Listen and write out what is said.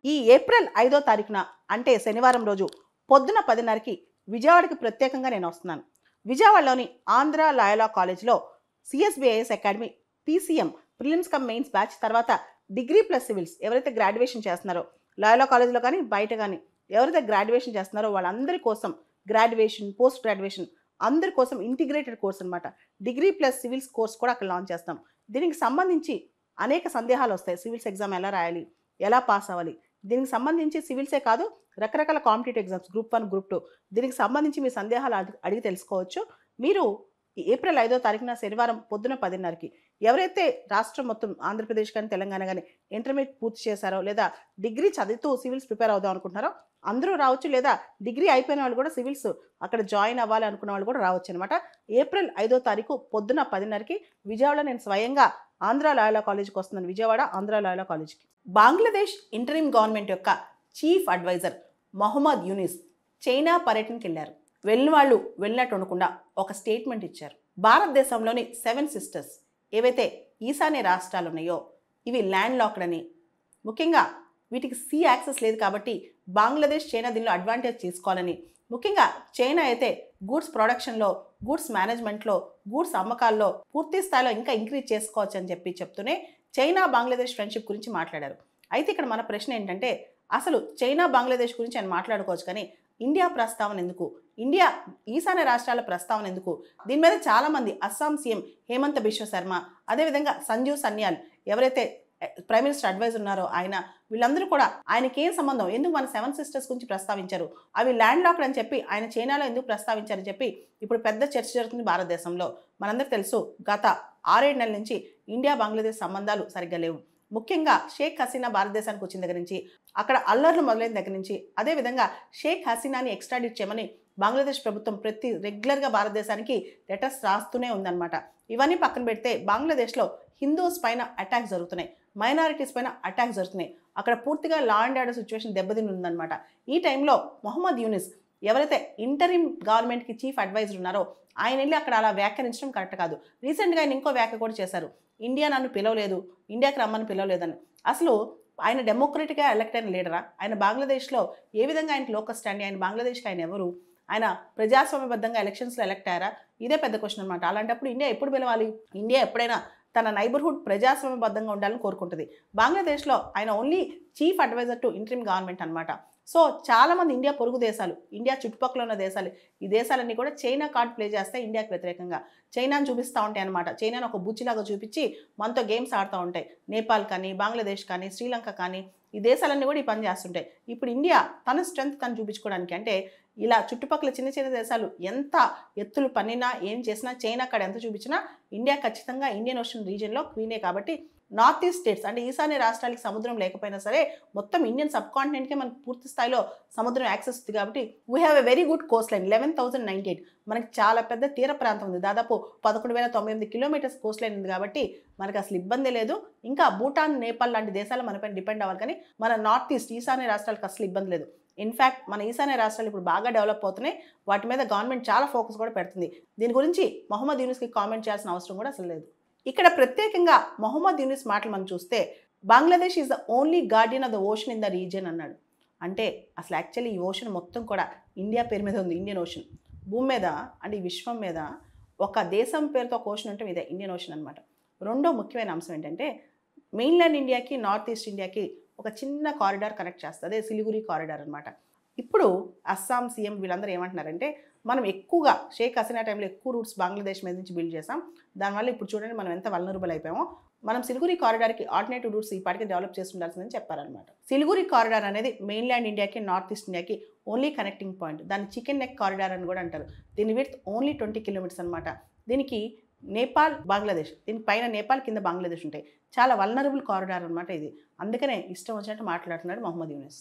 ఈ ఏప్రిల్ 5వ తారీఖున అంటే శనివారం రోజు పొద్దున 10:30కి విజయవాడకి ప్రత్యేకంగా నేను వస్తున్నాను. విజయవాడలోని ఆంధ్ర లాయలా కాలేజ్లో CSBIS academy PCM prelims come mains batch తర్వాత డిగ్రీ ప్లస్ సివిల్స్ ఎవరైతే గ్రాడ్యుయేషన్ చేస్తున్నారో లాయలా కాలేజ్లో కానీ బయట కానీ ఎవరైతే గ్రాడ్యుయేషన్ చేస్తున్నారో వాళ్ళందరి కోసం గ్రాడ్యుయేషన్ పోస్ట్ గ్రాడ్యుయేషన్ అందరి కోసం ఇంటిగ్రేటెడ్ కోర్స్ అనమాట. డిగ్రీ ప్లస్ సివిల్స్ కోర్స్ కూడా అక్కడ లాంచ్ చేస్తాం. దీనికి సంబంధించి అనేక సందేహాలు వస్తాయి. సివిల్స్ ఎగ్జామ్ ఎలా రాయాలి, ఎలా పాస్ అవ్వాలి, దీనికి సంబంధించి సివిల్సే కాదు రకరకాల కాంపిటేటివ్ ఎగ్జామ్స్ గ్రూప్ 1 గ్రూప్ 2 దీనికి సంబంధించి మీ సందేహాలు అడిగి తెలుసుకోవచ్చు. మీరు ఏప్రిల్ 5వ తారీఖున శనివారం పొద్దున 10:30కి ఎవరైతే రాష్ట్రం మొత్తం ఆంధ్రప్రదేశ్ కానీ తెలంగాణ కానీ ఇంటర్మీడియట్ పూర్తి చేశారో లేదా డిగ్రీ చదువుతూ సివిల్స్ ప్రిపేర్ అవుదాం అనుకుంటున్నారో అందరూ రావచ్చు. లేదా డిగ్రీ అయిపోయిన వాళ్ళు కూడా సివిల్స్ అక్కడ జాయిన్ అవ్వాలి అనుకున్న వాళ్ళు కూడా రావచ్చు అనమాట. ఏప్రిల్ 5వ తారీఖు పొద్దున 10:30కి విజయవాడలో నేను స్వయంగా ఆంధ్ర లాయలా కాలేజ్కి వస్తున్నాను. విజయవాడ ఆంధ్ర లాయలా కాలేజ్కి. బంగ్లాదేశ్ ఇంటరిమ్ గవర్నమెంట్ యొక్క chief adviser Mohammad Yunus China పర్యటనకి వెళ్ళారు. వెళ్ళిన వాళ్ళు వెళ్ళినట్టు ఉండకుండా ఒక స్టేట్మెంట్ ఇచ్చారు. భారతదేశంలోని 7 సిస్టర్స్ ఏవైతే ఈశాన్య రాష్ట్రాలు ఉన్నాయో ఇవి ల్యాండ్ లాక్డ్ అని, ముఖ్యంగా వీటికి సీ యాక్సెస్ లేదు కాబట్టి బంగ్లాదేశ్ చైనా దీనిలో అడ్వాంటేజ్ తీసుకోవాలని, ముఖ్యంగా చైనా అయితే గూడ్స్ ప్రొడక్షన్లో గూడ్స్ మేనేజ్మెంట్లో గూడ్స్ అమ్మకాల్లో పూర్తి స్థాయిలో ఇంకా ఇంక్రీజ్ చేసుకోవచ్చు అని చెప్తూనే చైనా బంగ్లాదేశ్ ఫ్రెండ్షిప్ గురించి మాట్లాడారు. అయితే ఇక్కడ మన ప్రశ్న ఏంటంటే అసలు చైనా బంగ్లాదేశ్ గురించి ఆయన మాట్లాడుకోవచ్చు కానీ ఇండియా ప్రస్తావన ఎందుకు, ఇండియా ఈశాన్య రాష్ట్రాల ప్రస్తావన ఎందుకు? దీని మీద చాలామంది అస్సాం సీఎం హేమంత్ బిశ్వ శర్మ, అదేవిధంగా సంజీవ్ సన్యాల్ ఎవరైతే ప్రైమ్ మినిస్టర్ అడ్వైజర్ ఉన్నారో ఆయన, వీళ్ళందరూ కూడా ఆయనకి ఏం సంబంధం, ఎందుకు మన 7 సిస్టర్స్ గురించి ప్రస్తావించారు, అవి ల్యాండ్ లాక్డ్ అని చెప్పి ఆయన చైనాలో ఎందుకు ప్రస్తావించారని చెప్పి ఇప్పుడు పెద్ద చర్చ జరుగుతుంది భారతదేశంలో. మనందరికీ తెలుసు గత 6-7 నెలల నుంచి ఇండియా బంగ్లాదేశ్ సంబంధాలు సరిగ్గా లేవు. ముఖ్యంగా షేక్ హసీనా భారతదేశానికి వచ్చిన దగ్గర నుంచి అక్కడ అల్లర్లు మొదలైన దగ్గర నుంచి అదేవిధంగా షేక్ హసీనాని ఎక్స్ట్రాడిట్ చేయమని బంగ్లాదేశ్ ప్రభుత్వం రెగ్యులర్గా భారతదేశానికి లెటర్స్ రాస్తూనే ఉందన్నమాట. ఇవన్నీ పక్కన పెడితే బంగ్లాదేశ్లో హిందూస్ పైన అటాక్స్ జరుగుతున్నాయి, మైనారిటీస్ పైన అటాక్స్ జరుగుతున్నాయి. అక్కడ పూర్తిగా లా అండ్ ఆర్డర్ సిచ్యువేషన్ దెబ్బతిని ఉందన్నమాట. ఈ టైంలో మొహమ్మద్ యూనిస్ ఎవరైతే ఇంటరిమ్ గవర్నమెంట్కి చీఫ్ అడ్వైజర్ ఉన్నారో ఆయన వెళ్ళి అక్కడ అలా వ్యాఖ్యానించడం కరెక్ట్ కాదు. రీసెంట్గా ఆయన ఇంకో వ్యాఖ్య కూడా చేశారు, ఇండియా నన్ను పిలవలేదు, ఇండియాకి రమ్మని పిలవలేదని. అసలు ఆయన డెమోక్రటిక్గా ఎలక్ట్ అయిన లీడరా? ఆయన బంగ్లాదేశ్లో ఏ విధంగా ఆయనకి లోకస్ స్టాండ్, ఆయన బంగ్లాదేశ్కి ఆయన ఎవరు? ఆయన ప్రజాస్వామ్యబద్ధంగా ఎలక్షన్స్లో ఎలక్ట్ అయ్యారా? ఇదే పెద్ద క్వశ్చన్ అనమాట. అలాంటప్పుడు ఇండియా ఎప్పుడు పిలవాలి? ఇండియా ఎప్పుడైనా తన నైబర్హుడ్ ప్రజాస్వామ్యబద్ధంగా ఉండాలని కోరుకుంటుంది. బంగ్లాదేశ్లో ఆయన only chief advisor to interim government అనమాట. సో చాలామంది ఇండియా పొరుగు దేశాలు, ఇండియా చుట్టుపక్కల ఉన్న దేశాలు, ఈ దేశాలన్నీ కూడా చైనా కార్డ్ ప్లే చేస్తాయి ఇండియాకి వ్యతిరేకంగా. చైనాను చూపిస్తూ ఉంటాయి అనమాట. చైనాను ఒక బుచ్చిలాగా చూపించి మనతో గేమ్స్ ఆడుతూ ఉంటాయి. నేపాల్ కానీ, బంగ్లాదేశ్ కానీ, శ్రీలంక కానీ ఈ దేశాలన్నీ కూడా ఈ పని చేస్తుంటాయి. ఇప్పుడు ఇండియా తన స్ట్రెంగ్త్ తను చూపించుకోవడానికి అంటే ఇలా చుట్టుపక్కల చిన్న చిన్న దేశాలు ఎంత ఎత్తులు పన్నినా ఏం చేసినా చైనా అక్కడ ఎంత చూపించినా ఇండియా ఖచ్చితంగా ఇండియన్ ఓషన్ రీజియన్లో క్వీనే. కాబట్టి నార్త్ ఈస్ట్ స్టేట్స్ అంటే ఈశాన్య రాష్ట్రాలకి సముద్రం లేకపోయినా సరే మొత్తం ఇండియన్ సబ్ కాంటినెంట్కే మనకు పూర్తి స్థాయిలో సముద్రం యాక్సెస్ ఉంది. కాబట్టి we have a very good Coast line 11,098. మనకి చాలా పెద్ద తీర ప్రాంతం ఉంది, దాదాపు 11,098 కిలోమీటర్స్ కోస్ట్ లైన్ ఉంది. కాబట్టి మనకు అసలు ఇబ్బంది లేదు. ఇంకా భూటాన్, నేపాల్ లాంటి దేశాలు మనపైన డిపెండ్ అవ్వాలి కానీ మన నార్త్ ఈస్ట్ ఈశాన్య రాష్ట్రాలకు అసలు ఇబ్బంది లేదు. ఇన్ఫ్యాక్ట్ మన ఈశాన్య రాష్ట్రాలు ఇప్పుడు బాగా డెవలప్ అవుతున్నాయి. వాటి మీద గవర్నమెంట్ చాలా ఫోకస్ కూడా పెడుతుంది. దీని గురించి మొహమ్మద్ యూనిస్కి కామెంట్ చేయాల్సిన అవసరం కూడా అసలు లేదు. ఇక్కడ ప్రత్యేకంగా మొహమ్మద్ యూనిస్ మాటలు మనం చూస్తే Bangladesh is the only Guardian of the ocean in the region అన్నాడు. అంటే అసలు యాక్చువల్లీ ఈ ఓషన్ మొత్తం కూడా ఇండియా పేరు మీద ఉంది. ఇండియన్ ఓషన్ భూమి మీద అంటే ఈ విశ్వం మీద ఒక దేశం పేరుతో ఒక ఓషన్ అంటే ఇదే ఇండియన్ ఓషన్ అనమాట. రెండో ముఖ్యమైన అంశం ఏంటంటే మెయిన్లాండ్ ఇండియాకి నార్త్ ఈస్ట్ ఇండియాకి ఒక చిన్న కారిడార్ కనెక్ట్ చేస్తుంది, అదే సిలిగురి కారిడార్ అనమాట. ఇప్పుడు అస్సాం సీఎం వీళ్ళందరూ ఏమంటున్నారంటే మనం ఎక్కువగా షేక్ హసీనా టైంలో ఎక్కువ రూట్స్ బంగ్లాదేశ్ మీద నుంచి బిల్డ్ చేసాం, దానివల్ల ఇప్పుడు చూడండి మనం ఎంత వల్నరబుల్ అయిపోయామో, మనం సిలిగురి కారిడార్కి ఆల్టర్నేటివ్ రూట్స్ ఈ పాటికి డెవలప్ చేసి ఉండాల్సిందని చెప్పారనమాట. సిలిగురి కారిడార్ అనేది మెయిన్లాండ్ ఇండియాకి నార్త్ ఈస్ట్ ఇండియాకి ఓన్లీ కనెక్టింగ్ పాయింట్. దాన్ని చికెన్ నెక్ కారిడార్ అని కూడా అంటారు. దీని విడ్త్ ఓన్లీ 20 కిలోమీటర్స్ అనమాట. దీనికి నేపాల్, బంగ్లాదేశ్, దీని పైన నేపాల్ కింద బంగ్లాదేశ్ ఉంటాయి. చాలా వల్నరబుల్ కారిడార్ అనమాట ఇది. అందుకనే ఇష్టం వచ్చినట్టు మాట్లాడుతున్నాడు మొహమ్మద్ యూనిస్.